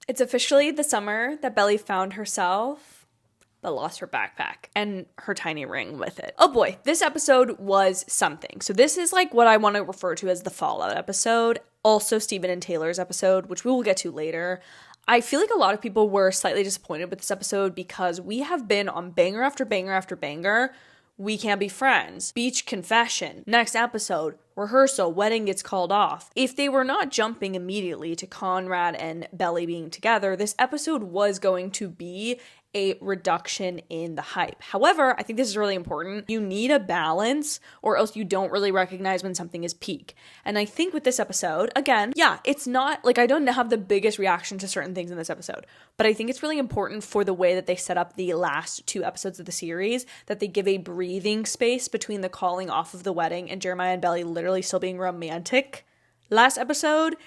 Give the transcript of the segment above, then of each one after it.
It's officially the summer that Belly found herself, but lost her backpack and her tiny ring with it. Oh boy, this episode was something. So this is like what I want to refer to as the Fallout episode. Also Stephen and Taylor's episode, which we will get to later. I feel like a lot of people were slightly disappointed with this episode because we have been on banger after banger after banger. We Can't Be Friends, Beach Confession, next episode, rehearsal, wedding gets called off. If they were not jumping immediately to Conrad and Belly being together, this episode was going to be a reduction in the hype. However, I think this is really important. You need a balance or else you don't really recognize when something is peak. And I think with this episode, again, yeah, it's not like I don't have the biggest reaction to certain things in this episode, but I think it's really important for the way that they set up the last 2 episodes of the series, that they give a breathing space between the calling off of the wedding and Jeremiah and Belly literally still being romantic last episode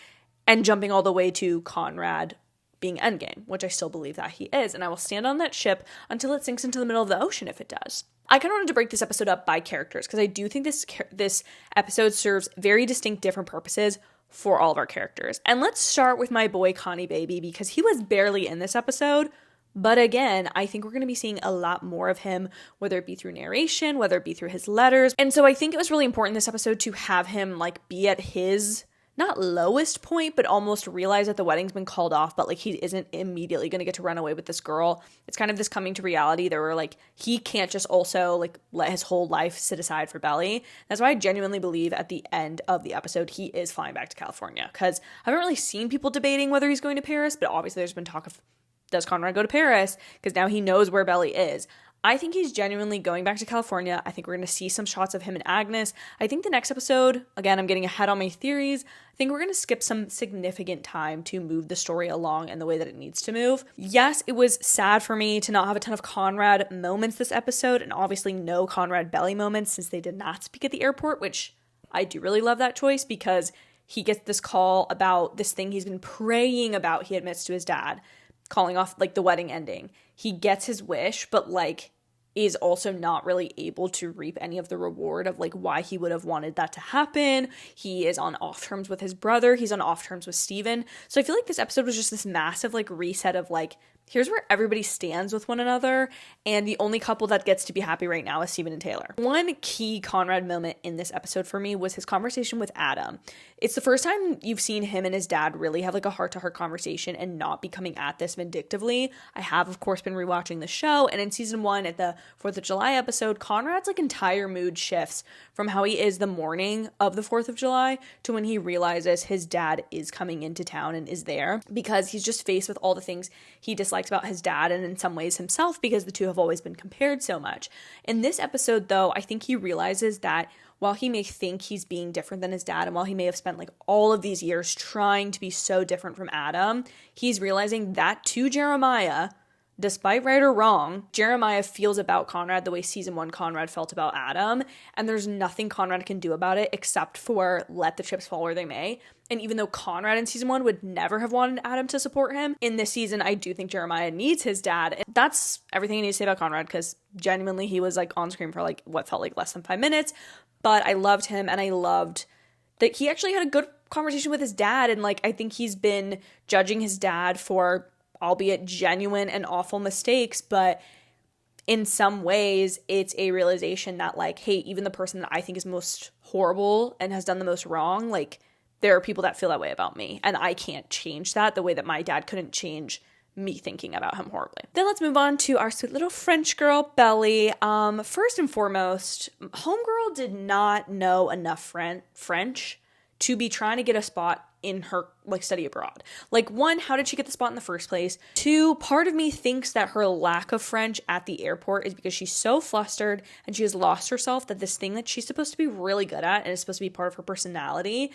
and jumping all the way to Conrad being endgame, which I still believe that he is, and I will stand on that ship until it sinks into the middle of the ocean if it does. I kind of wanted to break this episode up by characters because I do think this episode serves very distinct different purposes for all of our characters. And let's start with my boy Connie baby because he was barely in this episode, but again, I think we're going to be seeing a lot more of him, whether it be through narration, whether it be through his letters. And so I think it was really important in this episode to have him like be at his not lowest point, but almost realize that the wedding's been called off, but like he isn't immediately going to get to run away with this girl. It's kind of this coming to reality that we're like, he can't just also like let his whole life sit aside for Belly. That's why I genuinely believe at the end of the episode, he is flying back to California, because I haven't really seen people debating whether he's going to Paris, but obviously there's been talk of, does Conrad go to Paris? Because now he knows where Belly is. I think he's genuinely going back to California. I think we're going to see some shots of him and Agnes. I think the next episode, again, I'm getting ahead on my theories. I think we're going to skip some significant time to move the story along in the way that it needs to move. Yes, it was sad for me to not have a ton of Conrad moments this episode, and obviously no Conrad Belly moments since they did not speak at the airport, which I do really love that choice because he gets this call about this thing he's been praying about, he admits to his dad, calling off like the wedding ending. He gets his wish, but like is also not really able to reap any of the reward of like why he would have wanted that to happen. He is on off terms with his brother. He's on off terms with Steven. So I feel like this episode was just this massive like reset of like, here's where everybody stands with one another, and the only couple that gets to be happy right now is Steven and Taylor. One key Conrad moment in this episode for me was his conversation with Adam. It's the first time you've seen him and his dad really have like a heart-to-heart conversation and not be coming at this vindictively. I have, of course, been rewatching the show, and in season 1 at the 4th of July episode, Conrad's like entire mood shifts from how he is the morning of the 4th of July to when he realizes his dad is coming into town and is there, because he's just faced with all the things he dislikes about his dad and in some ways himself, because the two have always been compared so much. In this episode, though, I think he realizes that while he may think he's being different than his dad, and while he may have spent like all of these years trying to be so different from Adam, he's realizing that to Jeremiah, despite right or wrong, Jeremiah feels about Conrad the way season 1 Conrad felt about Adam, and there's nothing Conrad can do about it except for let the chips fall where they may. And even though Conrad in season 1 would never have wanted Adam to support him, in this season I do think Jeremiah needs his dad. And that's everything I need to say about Conrad, because genuinely he was like on screen for like what felt like less than 5 minutes, but I loved him, and I loved that he actually had a good conversation with his dad, and like I think he's been judging his dad for albeit genuine and awful mistakes, but in some ways it's a realization that like, hey, even the person that I think is most horrible and has done the most wrong, like there are people that feel that way about me, and I can't change that the way that my dad couldn't change me thinking about him horribly. Then let's move on to our sweet little French girl, Belly. First and foremost, homegirl did not know enough French to be trying to get a spot in her like study abroad. Like, 1, how did she get the spot in the first place? 2, part of me thinks that her lack of French at the airport is because she's so flustered and she has lost herself that this thing that she's supposed to be really good at and is supposed to be part of her personality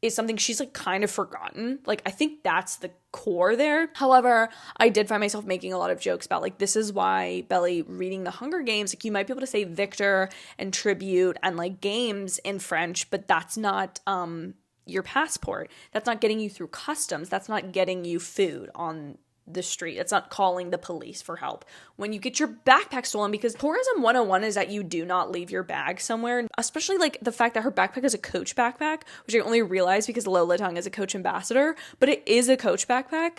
is something she's like kind of forgotten. Like, I think that's the core there. However, I did find myself making a lot of jokes about like, this is why Belly reading the Hunger Games, like you might be able to say Victor and tribute and like games in French, but that's not your passport. That's not getting you through customs. That's not getting you food on the street. It's not calling the police for help when you get your backpack stolen, because tourism 101 is that you do not leave your bag somewhere, especially like the fact that her backpack is a Coach backpack, which I only realized because Lola Tung is a Coach ambassador, but it is a Coach backpack.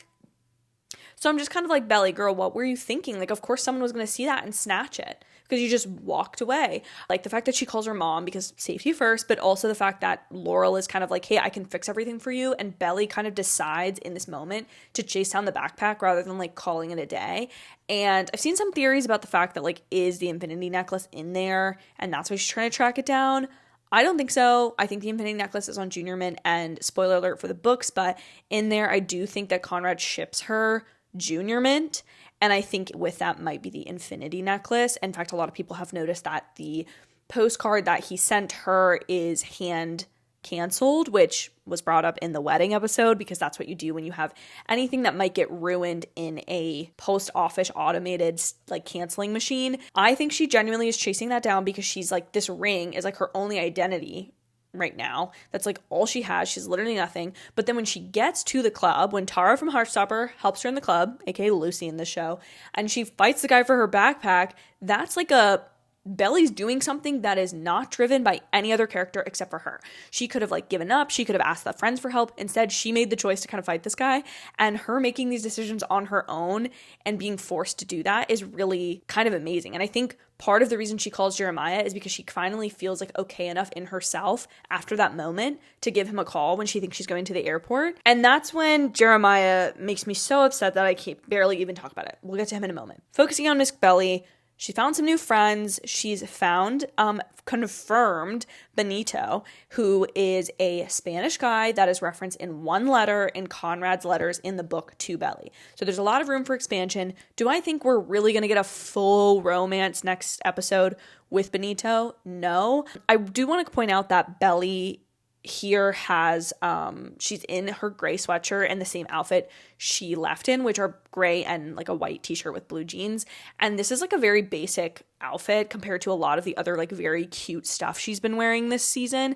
So I'm just kind of like, Belly, girl, what were you thinking? Like, of course someone was going to see that and snatch it because you just walked away. Like the fact that she calls her mom because safety first, but also the fact that Laurel is kind of like, hey, I can fix everything for you. And Belly kind of decides in this moment to chase down the backpack rather than like calling it a day. And I've seen some theories about the fact that like, is the infinity necklace in there? And that's why she's trying to track it down. I don't think so. I think the infinity necklace is on Junior Mint, and spoiler alert for the books, but in there I do think that Conrad ships her Junior Mint, and I think with that might be the infinity necklace. In fact, a lot of people have noticed that the postcard that he sent her is hand canceled, which was brought up in the wedding episode because that's what you do when you have anything that might get ruined in a post office automated like canceling machine. I think she genuinely is chasing that down because she's like, this ring is like her only identity right now. That's like all she has. She's literally nothing. But then when she gets to the club, when Tara from Heartstopper helps her in the club, aka Lucy in the show, and she fights the guy for her backpack, that's like a Belly's doing something that is not driven by any other character except for her. She could have like given up. She could have asked the friends for help. Instead, she made the choice to kind of fight this guy, and her making these decisions on her own and being forced to do that is really kind of amazing. And I think part of the reason she calls Jeremiah is because she finally feels like okay enough in herself after that moment to give him a call when she thinks she's going to the airport. And that's when Jeremiah makes me so upset that I can't barely even talk about it. We'll get to him in a moment. Focusing on Miss Belly, she found some new friends. She's found, confirmed Benito, who is a Spanish guy that is referenced in one letter in Conrad's letters in the book to Belly. So there's a lot of room for expansion. Do I think we're really going to get a full romance next episode with Benito? No. I do want to point out that Belly here has she's in her gray sweatshirt and the same outfit she left in, which are gray and like a white t-shirt with blue jeans, and this is like a very basic outfit compared to a lot of the other like very cute stuff she's been wearing this season.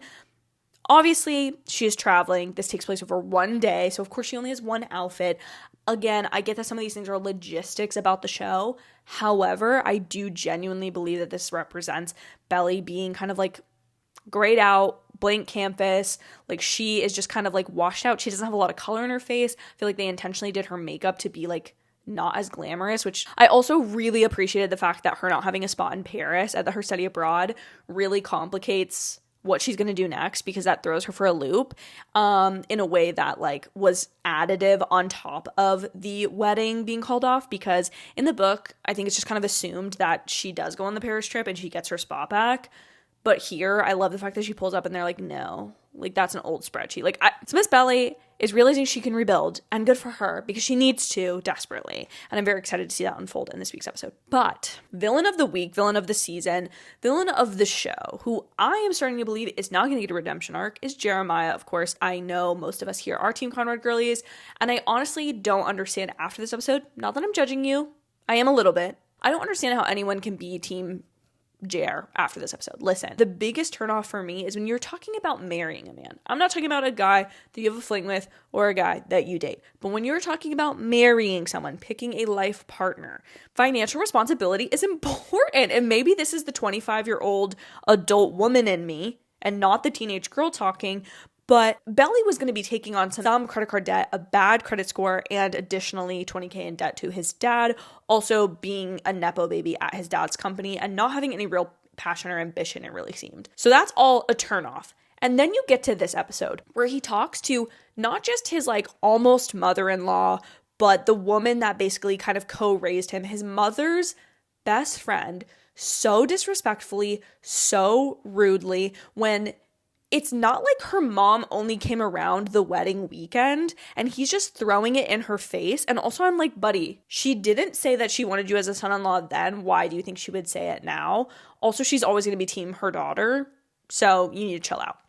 Obviously she is traveling. This takes place over one day, so of course she only has one outfit. Again, I get that some of these things are logistics about the show. However, I do genuinely believe that this represents Belly being kind of like grayed out, blank canvas. Like she is just kind of like washed out. She doesn't have a lot of color in her face. I feel like they intentionally did her makeup to be like not as glamorous, which I also really appreciated the fact that her not having a spot in Paris at her study abroad really complicates what she's going to do next, because that throws her for a loop in a way that like was additive on top of the wedding being called off, because in the book I think it's just kind of assumed that she does go on the Paris trip and she gets her spot back. But here, I love the fact that she pulls up and they're like, no, like that's an old spreadsheet. Like, so Miss Belly is realizing she can rebuild, and good for her because she needs to desperately. And I'm very excited to see that unfold in this week's episode. But villain of the week, villain of the season, villain of the show, who I am starting to believe is not going to get a redemption arc, is Jeremiah. Of course, I know most of us here are Team Conrad girlies, and I honestly don't understand after this episode, not that I'm judging you, I am a little bit. I don't understand how anyone can be Team Jer after this episode. Listen, the biggest turnoff for me is when you're talking about marrying a man. I'm not talking about a guy that you have a fling with or a guy that you date. But when you're talking about marrying someone, picking a life partner, financial responsibility is important. And maybe this is the 25-year-old adult woman in me and not the teenage girl talking. But Belly was going to be taking on some credit card debt, a bad credit score, and additionally $20,000 in debt to his dad, also being a Nepo baby at his dad's company and not having any real passion or ambition, it really seemed. So that's all a turnoff. And then you get to this episode where he talks to not just his like almost mother-in-law, but the woman that basically kind of co-raised him, his mother's best friend, so disrespectfully, so rudely, when it's not like her mom only came around the wedding weekend and he's just throwing it in her face. And also I'm like, buddy, she didn't say that she wanted you as a son-in-law then. Why do you think she would say it now? Also, she's always going to be team her daughter. So you need to chill out.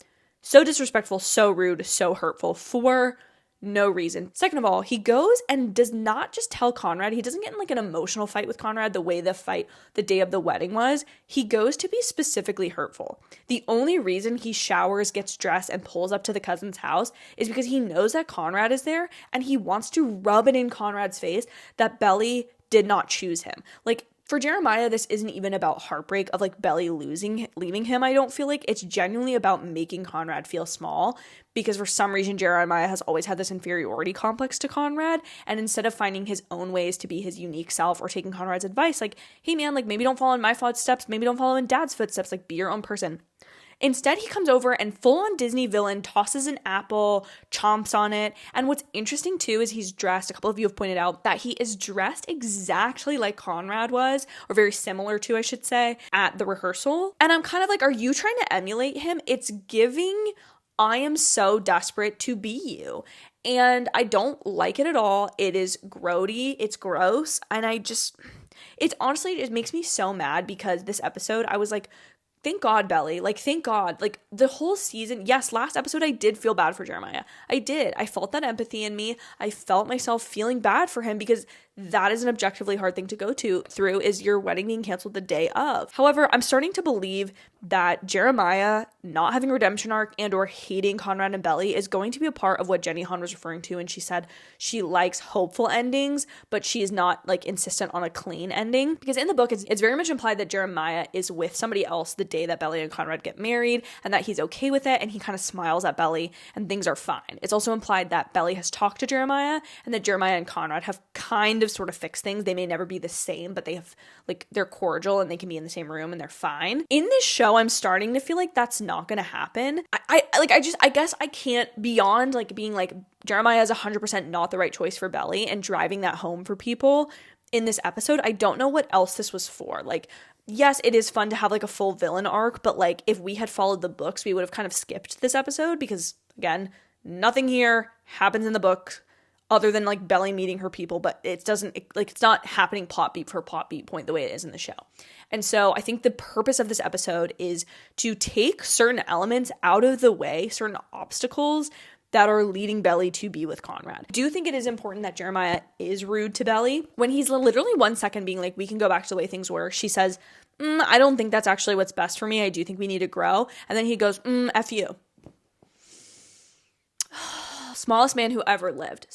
So disrespectful, so rude, so hurtful for no reason. Second of all, he goes and does not just tell Conrad. He doesn't get in like an emotional fight with Conrad the way the fight the day of the wedding was. He goes to be specifically hurtful. The only reason he showers, gets dressed, and pulls up to the cousin's house is because he knows that Conrad is there and he wants to rub it in Conrad's face that Belly did not choose him. Like, For Jeremiah, this isn't even about heartbreak of like Belly leaving him. I don't feel like it's genuinely about making Conrad feel small, because for some reason Jeremiah has always had this inferiority complex to Conrad, and instead of finding his own ways to be his unique self or taking Conrad's advice, like, hey man, like maybe don't follow in my footsteps, maybe don't follow in Dad's footsteps, like be your own person. Instead, he comes over and full-on Disney villain tosses an apple, chomps on it. And what's interesting too is he's dressed, a couple of you have pointed out, that he is dressed exactly like Conrad was, or very similar to, I should say, at the rehearsal. And I'm kind of like, are you trying to emulate him? It's giving, I am so desperate to be you. And I don't like it at all. It is grody, it's gross, and it's honestly, it makes me so mad, because this episode, I was like, thank God, Belly. Like, thank God. Like, the whole season, yes, last episode I did feel bad for Jeremiah. I did. I felt that empathy in me. I felt myself feeling bad for him, because that is an objectively hard thing to go through, is your wedding being canceled the day of. However, I'm starting to believe that Jeremiah not having a redemption arc and or hating Conrad and Belly is going to be a part of what Jenny Han was referring to, and she said she likes hopeful endings, but she is not like insistent on a clean ending, because in the book it's very much implied that Jeremiah is with somebody else the day that Belly and Conrad get married, and that he's okay with it, and he kind of smiles at Belly and things are fine. It's also implied that Belly has talked to Jeremiah, and that Jeremiah and Conrad have kind of sort of fixed things. They may never be the same, but they have, like, they're cordial and they can be in the same room and they're fine. In this show, I'm starting to feel like that's not gonna happen. I guess I can't, beyond like being like Jeremiah is 100% not the right choice for Belly and driving that home for people in this episode, I don't know what else this was for. Like, yes, it is fun to have like a full villain arc, but like if we had followed the books, we would have kind of skipped this episode, because again, nothing here happens in the book other than like Belly meeting her people, but it's not happening plot beat for plot beat point the way it is in the show. And so I think the purpose of this episode is to take certain elements out of the way, certain obstacles that are leading Belly to be with Conrad. I do think it is important that Jeremiah is rude to Belly. When he's literally 1 second being like, we can go back to the way things were, she says, I don't think that's actually what's best for me. I do think we need to grow. And then he goes, F you. Smallest man who ever lived.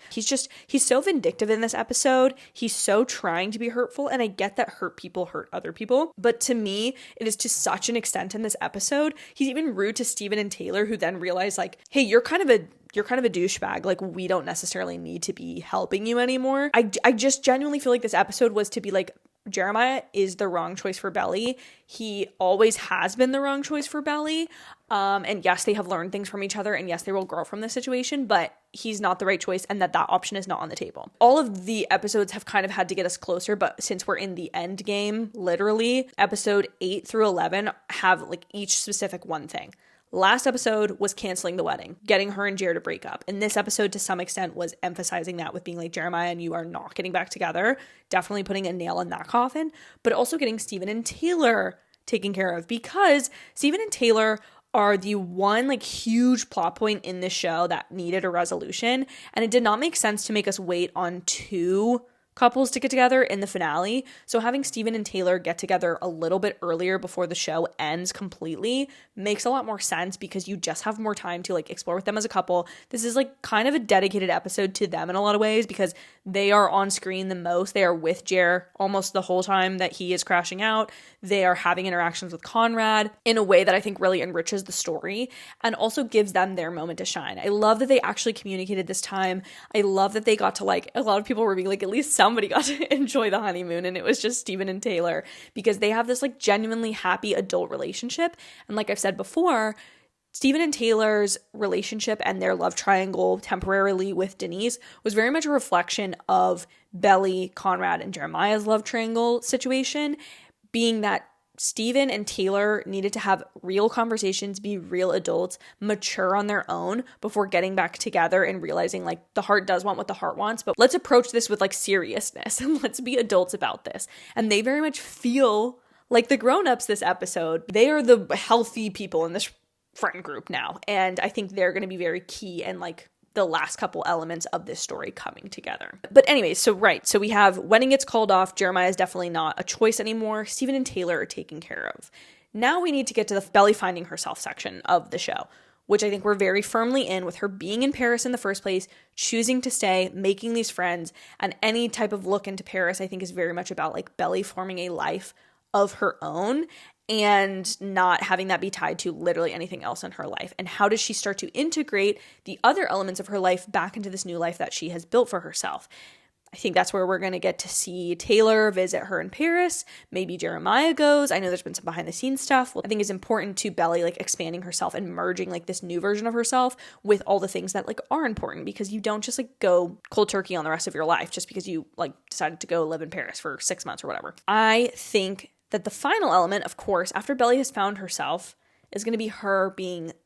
He's so vindictive in this episode. He's so trying to be hurtful, and I get that hurt people hurt other people, but to me, it is to such an extent in this episode. He's even rude to Steven and Taylor, who then realize like, hey, you're kind of a douchebag. Like, we don't necessarily need to be helping you anymore. I just genuinely feel like this episode was to be like, Jeremiah is the wrong choice for Belly. He always has been the wrong choice for Belly. And yes, they have learned things from each other, and yes, they will grow from this situation, but he's not the right choice, and that option is not on the table. All of the episodes have kind of had to get us closer, but since we're in the end game, literally, episode 8 through 11 have like each specific one thing. Last episode was canceling the wedding, getting her and Jer to break up. And this episode, to some extent, was emphasizing that with being like, Jeremiah and you are not getting back together. Definitely putting a nail in that coffin, but also getting Steven and Taylor taken care of, because Steven and Taylor are the one like huge plot point in this show that needed a resolution. And it did not make sense to make us wait on 2 couples to get together in the finale. So having Steven and Taylor get together a little bit earlier before the show ends completely makes a lot more sense, because you just have more time to like explore with them as a couple. This is like kind of a dedicated episode to them in a lot of ways, because they are on screen the most. They are with Jer almost the whole time that he is crashing out. They are having interactions with Conrad in a way that I think really enriches the story and also gives them their moment to shine. I love that they actually communicated this time. I love that they got to like, a lot of people were being like, at least somebody got to enjoy the honeymoon, and it was just Steven and Taylor, because they have this like genuinely happy adult relationship. And like I've said before, Steven and Taylor's relationship and their love triangle temporarily with Denise was very much a reflection of Belly, Conrad, and Jeremiah's love triangle situation, being that Steven and Taylor needed to have real conversations, be real adults, mature on their own before getting back together and realizing like the heart does want what the heart wants, but let's approach this with like seriousness and let's be adults about this. And they very much feel like the grown-ups this episode. They are the healthy people in this friend group now. And I think they're going to be very key and like the last couple elements of this story coming together. But anyways, so we have wedding gets called off. Jeremiah is definitely not a choice anymore. Steven and Taylor are taken care of. Now we need to get to the Belly finding herself section of the show. which I think we're very firmly in with her being in Paris in the first place, choosing to stay, making these friends, and any type of look into Paris I think is very much about like Belly forming a life of her own and not having that be tied to literally anything else in her life. And how does she start to integrate the other elements of her life back into this new life that she has built for herself? I think that's where we're going to get to see Taylor visit her in Paris. Maybe Jeremiah goes. I know there's been some behind the scenes stuff. I think it's important to Belly like expanding herself and merging like this new version of herself with all the things that like are important, because you don't just like go cold turkey on the rest of your life just because you like decided to go live in Paris for 6 months or whatever. I think that the final element, of course, after Belly has found herself, is going to be her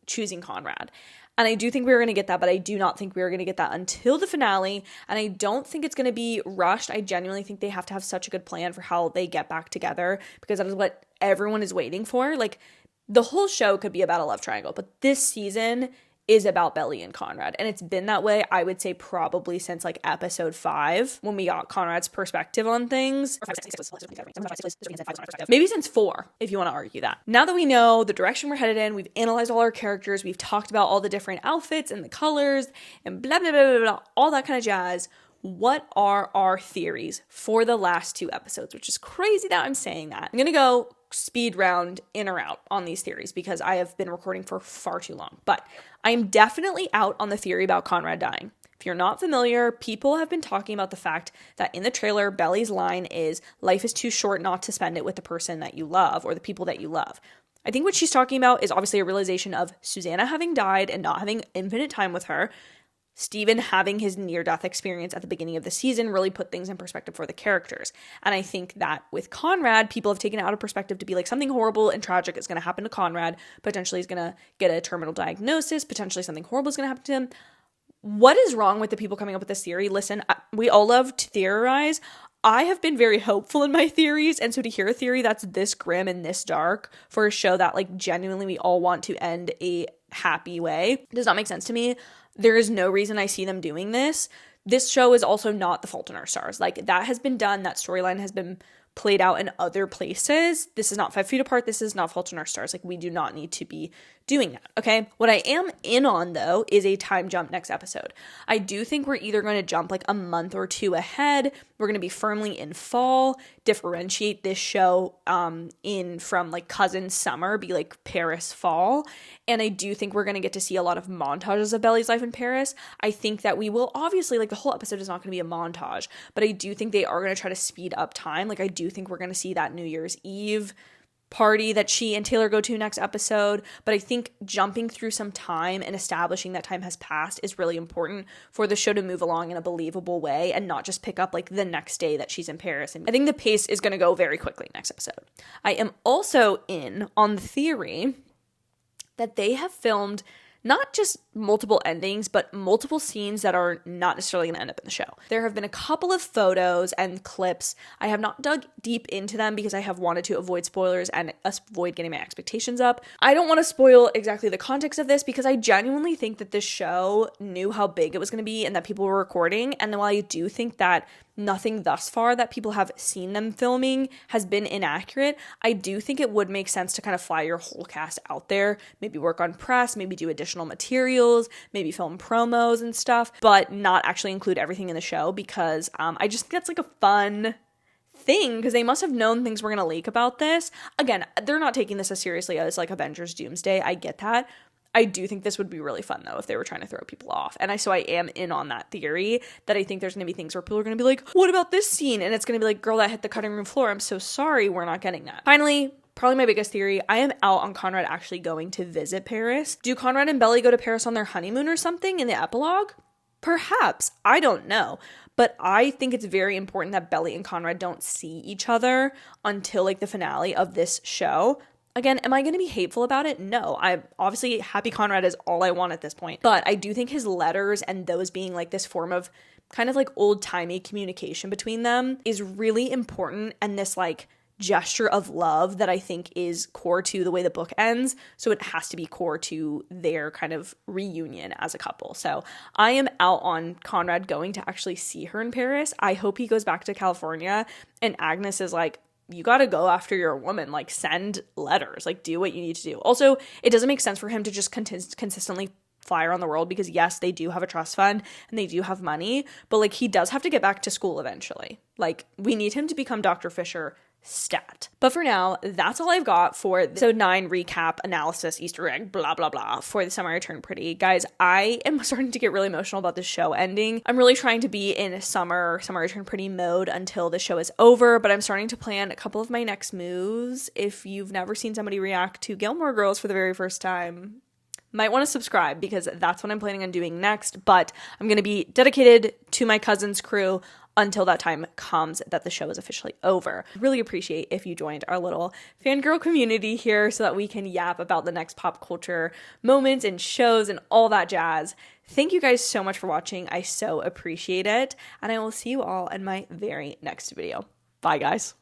choosing Conrad. And I do think we're going to get that, but I do not think we're going to get that until the finale. And I don't think it's going to be rushed. I genuinely think they have to have such a good plan for how they get back together, because that is what everyone is waiting for. Like, the whole show could be about a love triangle, but this season is about Belly and Conrad. And it's been that way, I would say, probably since like episode 5, when we got Conrad's perspective on things. Maybe since 4, if you want to argue that. Now that we know the direction we're headed in, we've analyzed all our characters, we've talked about all the different outfits and the colors and blah, blah, blah, blah, blah, all that kind of jazz. What are our theories for the last 2 episodes? Which is crazy that I'm saying that. I'm going to go speed round in or out on these theories because I have been recording for far too long. But I am definitely out on the theory about Conrad dying. If you're not familiar, people have been talking about the fact that in the trailer, Belly's line is, "Life is too short not to spend it with the person that you love or the people that you love." I think what she's talking about is obviously a realization of Susannah having died and not having infinite time with her. Steven having his near-death experience at the beginning of the season really put things in perspective for the characters. And I think that with Conrad, people have taken it out of perspective to be like, something horrible and tragic is going to happen to Conrad. Potentially he's going to get a terminal diagnosis. Potentially something horrible is going to happen to him. What is wrong with the people coming up with this theory? Listen, we all love to theorize. I have been very hopeful in my theories, and so to hear a theory that's this grim and this dark for a show that like genuinely we all want to end a happy way does not make sense to me. There is no reason I see them doing this. This show is also not The Fault in Our Stars. Like, that has been done. That storyline has been played out in other places. This is not 5 Feet Apart. This is not Fault in Our Stars. Like, we do not need to be doing that, okay? What I am in on, though, is a time jump next episode. I do think we're either going to jump like a month or 2 ahead. We're going to be firmly in fall, differentiate this show in from like cousin summer, be like Paris fall. And I do think we're going to get to see a lot of montages of Belly's life in Paris. I think that we will obviously, like, the whole episode is not going to be a montage, but I do think they are going to try to speed up time. Like, I do think we're going to see that New Year's Eve party that she and Taylor go to next episode, but I think jumping through some time and establishing that time has passed is really important for the show to move along in a believable way and not just pick up like the next day that she's in Paris. And I think the pace is going to go very quickly next episode. I am also in on the theory that they have filmed not just multiple endings, but multiple scenes that are not necessarily going to end up in the show. There have been a couple of photos and clips. I have not dug deep into them because I have wanted to avoid spoilers and avoid getting my expectations up. I don't want to spoil exactly the context of this because I genuinely think that this show knew how big it was going to be and that people were recording. And while I do think that nothing thus far that people have seen them filming has been inaccurate, I do think it would make sense to kind of fly your whole cast out there, maybe work on press, maybe do additional materials, maybe film promos and stuff, but not actually include everything in the show because I just think that's like a fun thing because they must have known things were going to leak about this. Again, they're not taking this as seriously as like Avengers Doomsday. I get that. I do think this would be really fun, though, if they were trying to throw people off. And so I am in on that theory that I think there's going to be things where people are going to be like, what about this scene? And it's going to be like, girl, that hit the cutting room floor. I'm so sorry. We're not getting that. Finally, probably my biggest theory, I am out on Conrad actually going to visit Paris. Do Conrad and Belly go to Paris on their honeymoon or something in the epilogue? Perhaps. I don't know. But I think it's very important that Belly and Conrad don't see each other until like the finale of this show. Again, am I going to be hateful about it? No. I'm obviously happy Conrad is all I want at this point. But I do think his letters and those being like this form of kind of like old-timey communication between them is really important, and this like gesture of love that I think is core to the way the book ends. So it has to be core to their kind of reunion as a couple. So I am out on Conrad going to actually see her in Paris. I hope he goes back to California and Agnes is like, you got to go after your woman, like send letters, like do what you need to do. Also, it doesn't make sense for him to just consistently fly around the world, because yes, they do have a trust fund and they do have money, but like he does have to get back to school eventually. Like we need him to become Dr. Fisher stat. But for now, that's all I've got for episode 9 recap, analysis, Easter egg, blah, blah, blah for The Summer I Turned Pretty. Guys, I am starting to get really emotional about this show ending. I'm really trying to be in Summer I Turned Pretty mode until the show is over, but I'm starting to plan a couple of my next moves. If you've never seen somebody react to Gilmore Girls for the very first time, might want to subscribe, because that's what I'm planning on doing next. But I'm going to be dedicated to my cousin's crew until that time comes that the show is officially over. Really appreciate if you joined our little fangirl community here so that we can yap about the next pop culture moments and shows and all that jazz. Thank you guys so much for watching. I so appreciate it. And I will see you all in my very next video. Bye, guys.